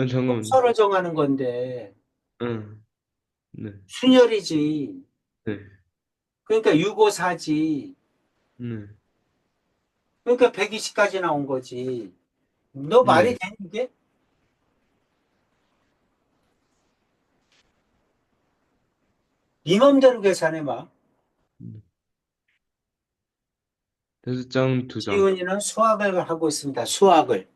잠깐만. 순서를 정하는 건데, 응, 네, 순열이지. 네, 그러니까 654지. 네, 그러니까 120까지 나온 거지. 너 말이 네. 되는 게? 네 맘대로 계산해봐. 네. 5장, 2장. 지훈이는 수학을 하고 있습니다. 수학을.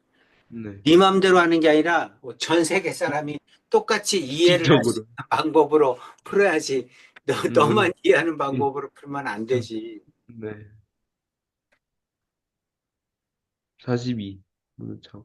네. 네 맘대로 하는 게 아니라 뭐전 세계 사람이 똑같이 이해를 할 수 식적으로. 있는 방법으로 풀어야지. 음, 너만 이해하는 음, 방법으로 풀면 안 저, 되지. 네. 42. 뭐, 저,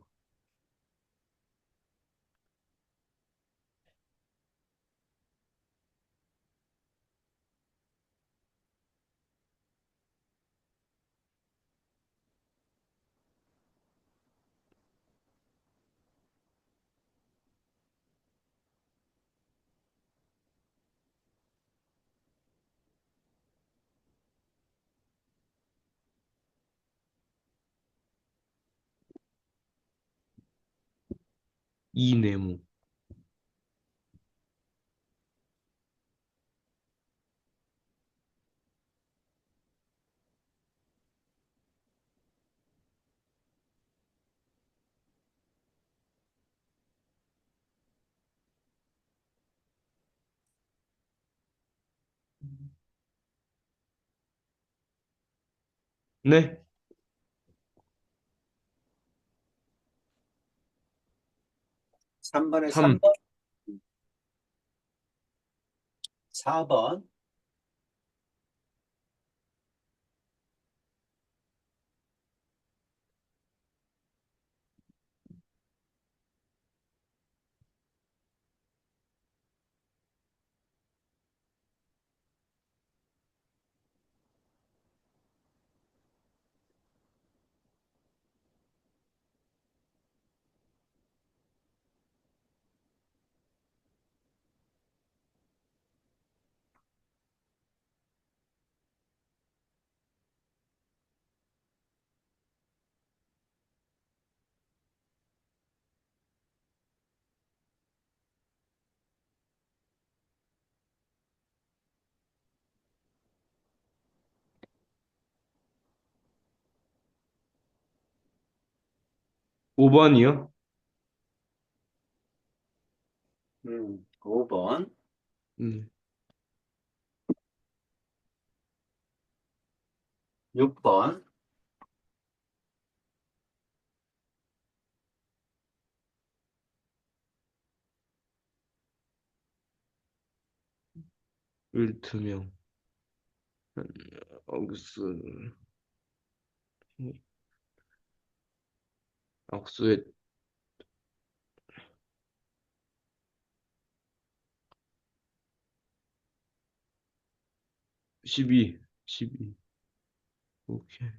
이 네모. 네. 3번에 3. 3번, 4번. 오 번이요 5번, 네. 6번, 1, 2명. 억수, 악수의 12. 12. 오케이.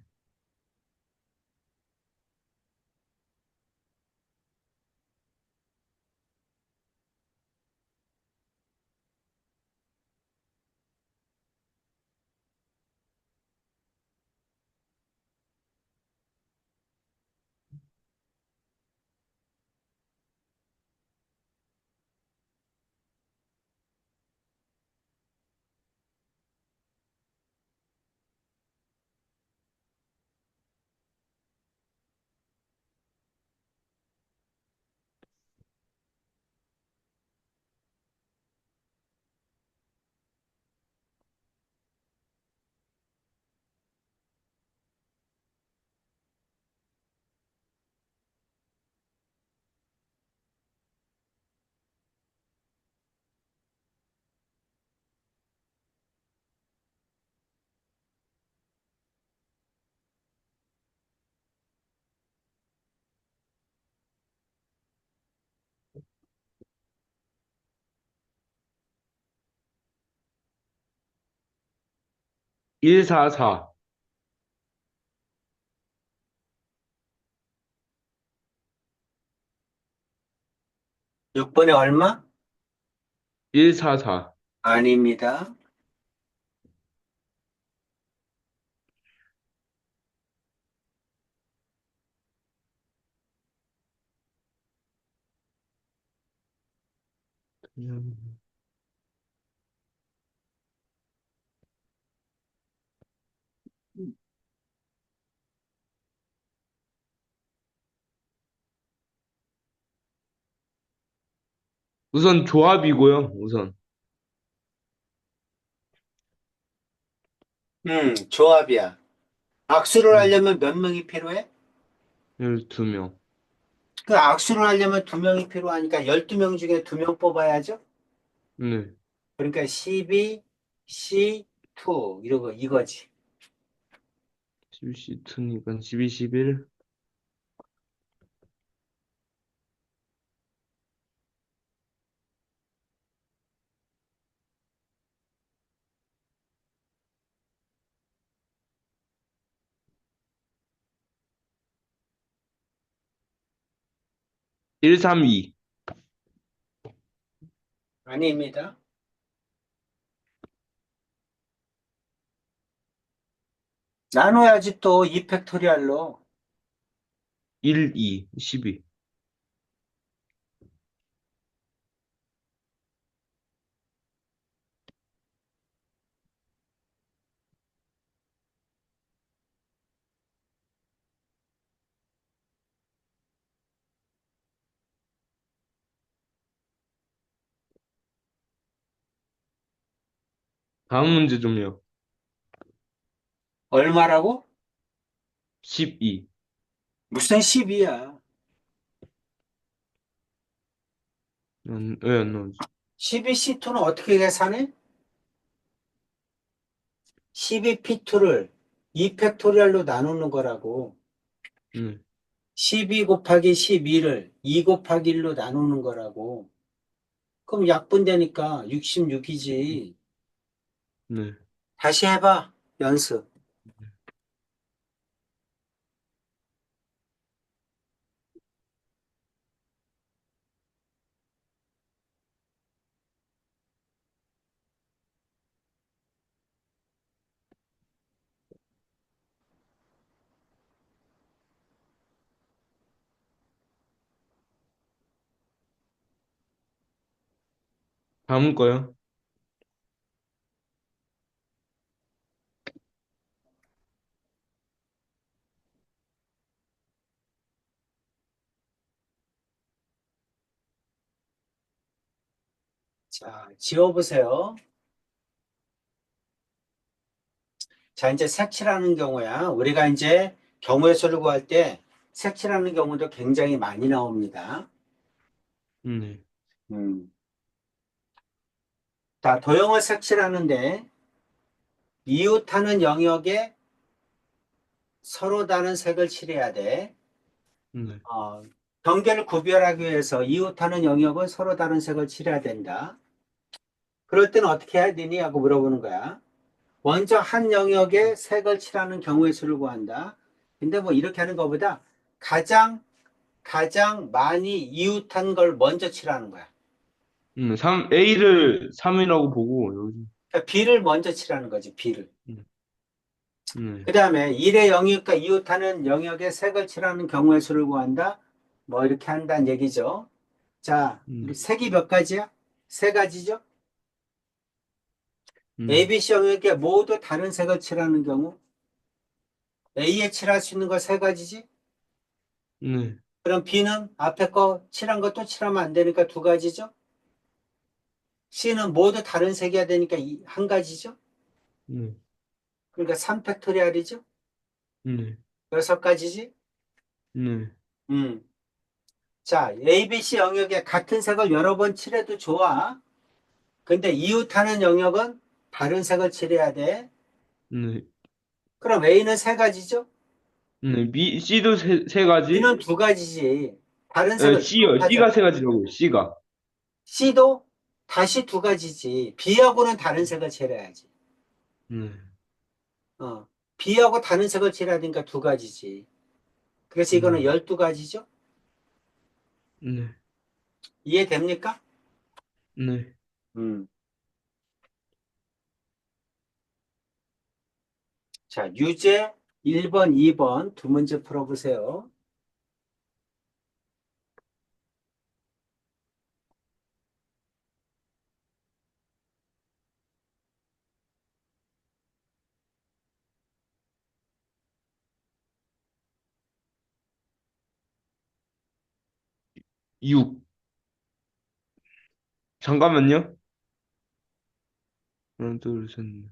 144. 6번에 얼마? 144. 아닙니다. 음. 우선 조합이고요. 우선 조합이야. 악수를 음, 하려면 몇 명이 필요해? 12명. 그 악수를 하려면 두 명이 필요하니까 12명 중에 두 명 뽑아야죠? 네. 그러니까 12, C2, 이러고 이거지. 12시트니까 12, 11, 1, 3, 2. 아닙니다. 나눠야지 또 2팩토리알로. 1, 2, 12. 다음 문제 좀요. 얼마라고? 12. 무슨 10이야? 왜안 나오지? 12C2는 어떻게 계산해? 12P2를 2팩토리알로 나누는 거라고. 네. 12 곱하기 12를 2 곱하기 1로 나누는 거라고. 그럼 약분되니까 66이지. 네. 다시 해봐. 연습. 다음 거요. 자, 지워보세요. 자, 이제 색칠하는 경우야. 우리가 이제 경우의 수를 구할 때 색칠하는 경우도 굉장히 많이 나옵니다. 네. 음. 자, 도형을 색칠하는데 이웃하는 영역에 서로 다른 색을 칠해야 돼. 네. 어, 경계를 구별하기 위해서 이웃하는 영역은 서로 다른 색을 칠해야 된다. 그럴 때는 어떻게 해야 되니? 하고 물어보는 거야. 먼저 한 영역에 색을 칠하는 경우의 수를 구한다. 근데 뭐 이렇게 하는 것보다 가장 많이 이웃한 걸 먼저 칠하는 거야. A를 3이라고 보고, 여기. 그러니까 B를 먼저 칠하는 거지, B를. 네. 네. 그 다음에 1의 영역과 이웃하는 영역에 색을 칠하는 경우의 수를 구한다. 뭐 이렇게 한다는 얘기죠. 자, 우리 네. 색이 몇 가지야? 세 가지죠? A, 네. B, C 영역에 모두 다른 색을 칠하는 경우 A에 칠할 수 있는 거 세 가지지? 네. 그럼 B는 앞에 거 칠한 거 또 칠하면 안 되니까 두 가지죠? C는 모두 다른 색이어야 되니까 한 가지죠? 네. 그러니까 3팩토리알이죠? 네. 여섯 가지지? 네. 음. 자, A, B, C 영역에 같은 색을 여러 번 칠해도 좋아. 근데 이웃하는 영역은 다른 색을 칠해야 돼. 네. 그럼 A는 세 가지죠? 네. C도 세 가지? B는 두 가지지. 다른 색을 C요. C가 이웃하잖아. 세 가지라고요. C가. C도 다시 두 가지지. B하고는 다른 색을 칠해야지. 네. 어. B하고 다른 색을 칠해야 되니까 두 가지지. 그래서 이거는 네. 12가지죠? 네. 이해됩니까? 네. 음. 자, 유제 1번, 2번 두 문제 풀어보세요. 6. 잠깐만요. 하나, 둘, 셋, 넷.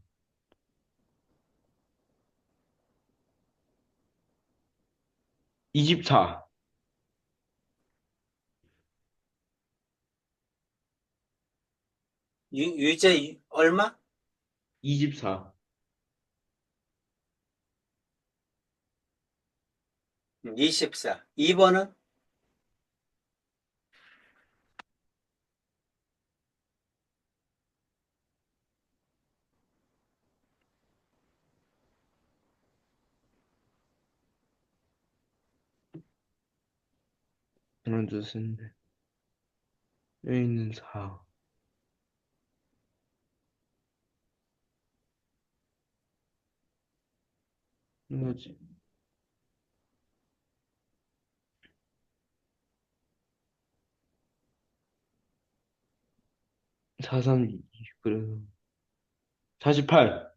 24. 유제 얼마? 24. 24. 2번은? 하나, 둘, 셋, 넷. A는 4. 이거지. 4, 3, 2. 그래. 48.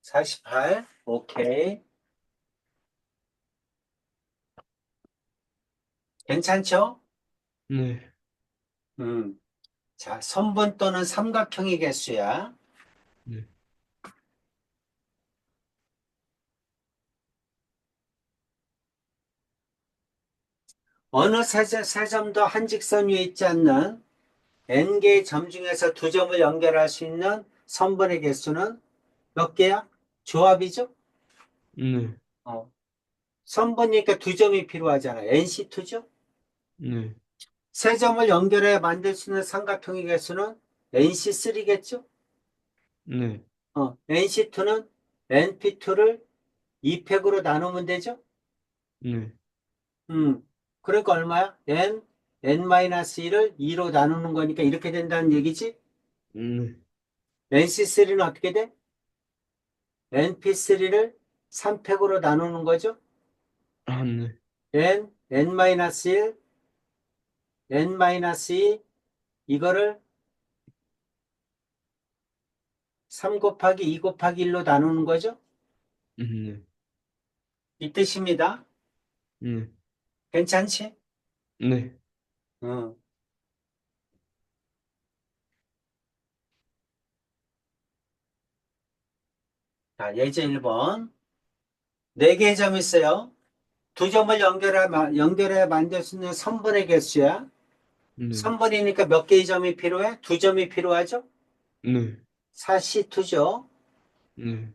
48. 오케이. 괜찮죠? 네. 음. 자, 선분 또는 삼각형의 개수야. 네. 어느 세 점도 한 직선 위에 있지 않는 n개의 점 중에서 두 점을 연결할 수 있는 선분의 개수는 몇 개야? 조합이죠? 네. 어. 선분이니까 두 점이 필요하잖아. NC2죠? 네. 세 점을 연결해 만들 수 있는 삼각형의 개수는 NC3겠죠? 네. NC2는 NP2를 2팩으로 나누면 되죠? 네. 음, 그러니까 얼마야? N-1을 2로 나누는 거니까 이렇게 된다는 얘기지? 네. NC3는 어떻게 돼? NP3를 3팩으로 나누는 거죠? 아, 네. N-1, N-2 이거를 3 곱하기 2 곱하기 1로 나누는 거죠? 네. 이 뜻입니다. 네. 괜찮지? 네. 응. 자, 예제 1번. 4개의 점이 있어요. 두 점을 연결해 만들 수 있는 선분의 개수야. 네. 선분이니까 몇 개의 점이 필요해? 두 점이 필요하죠? 네. 4C2죠. 네.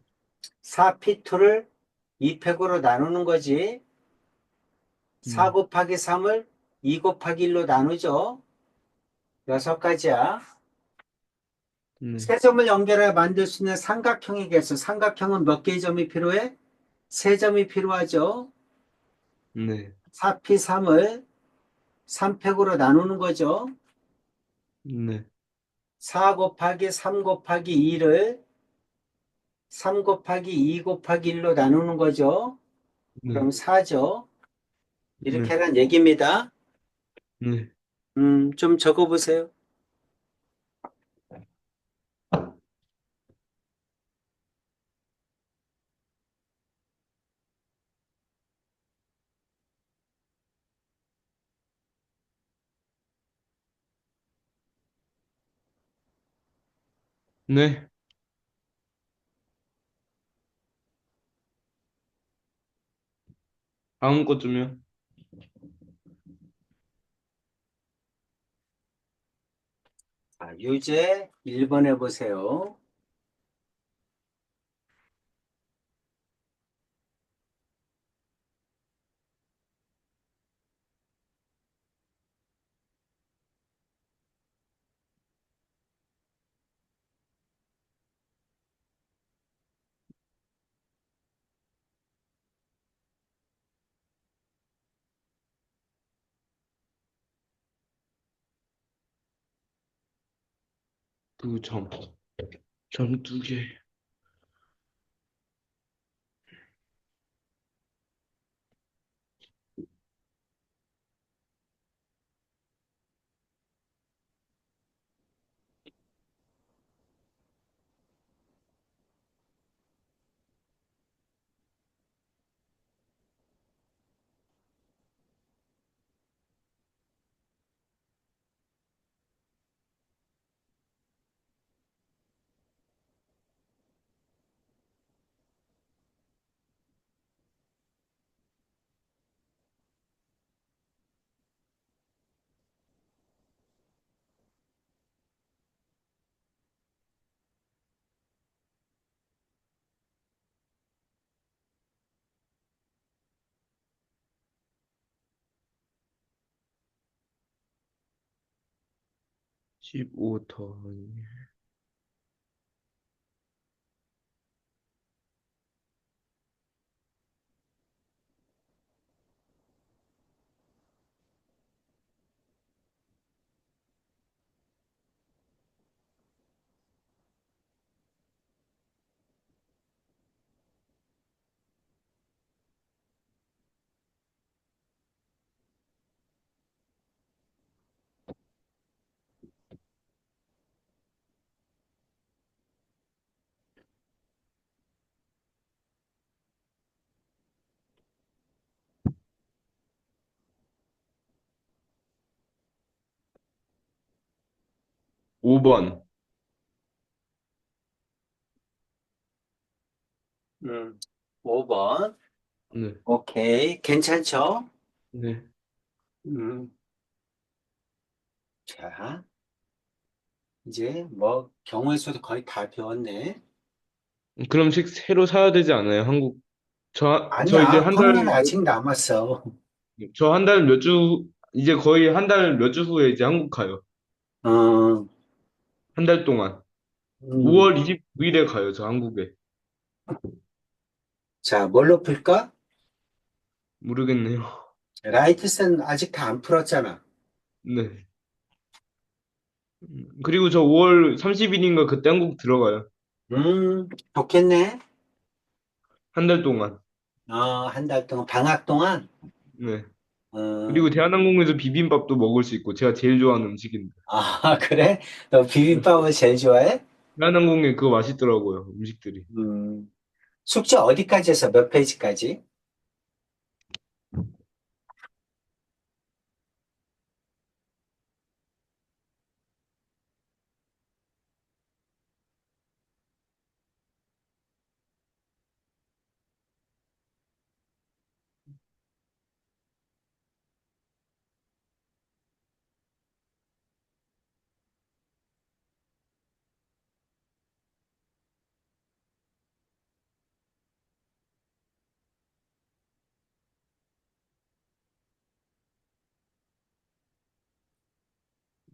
4P2를 2팩으로 나누는 거지. 4 네. 곱하기 3을 2 곱하기 1로 나누죠. 6가지야. 네. 세 점을 연결해 만들 수 있는 삼각형의 개수. 삼각형은 몇 개의 점이 필요해? 세 점이 필요하죠. 네. 4P3을 3팩으로 나누는 거죠. 네. 4 곱하기 3 곱하기 2를 3 곱하기 2 곱하기 1로 나누는 거죠. 네. 그럼 4죠. 이렇게 네. 하란 얘기입니다. 네. 좀 적어보세요. 네. 다음 거 좀요. 자, 유제 1번 해보세요. 두 점. 점 두 개. 15 더하기 5번. 5번. 네. 오케이. 괜찮죠? 네. 음, 자, 이제 뭐 경우의 수도 거의 다 배웠네. 그럼 책 새로 사야 되지 않아요? 한국 저 이제 아니야, 한 달, 평년 아직 남았어. 저 한 달 몇 주, 이제 거의 한 달 몇 주 후에 이제 한국 가요. 어, 한 달 동안. 음, 5월 29일에 가요, 저 한국에. 자, 뭘로 풀까? 모르겠네요. 라이트슨 아직 다 안 풀었잖아. 네. 그리고 저 5월 30일인가 그때 한국 들어가요. 좋겠네. 한 달 동안. 한 달 동안, 방학 동안. 네. 어, 그리고 대한항공에서 비빔밥도 먹을 수 있고, 제가 제일 좋아하는 음식인데. 그래? 너 비빔밥을 제일 좋아해? 대한항공에 그거 맛있더라고요, 음식들이. 음, 숙제 어디까지 해서 몇 페이지까지?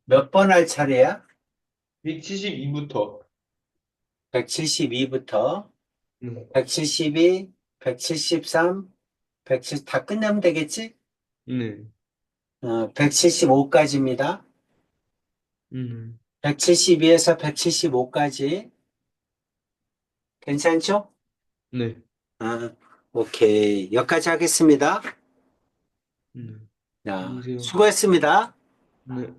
몇 번 할 차례야? 172부터. 172부터 네. 172, 173, 170, 다 끝내면 되겠지? 네. 175까지입니다. 음. 172에서 175까지. 괜찮죠? 네. 아, 오케이. 여기까지 하겠습니다. 네. 자, 안녕하세요. 수고했습니다. 네.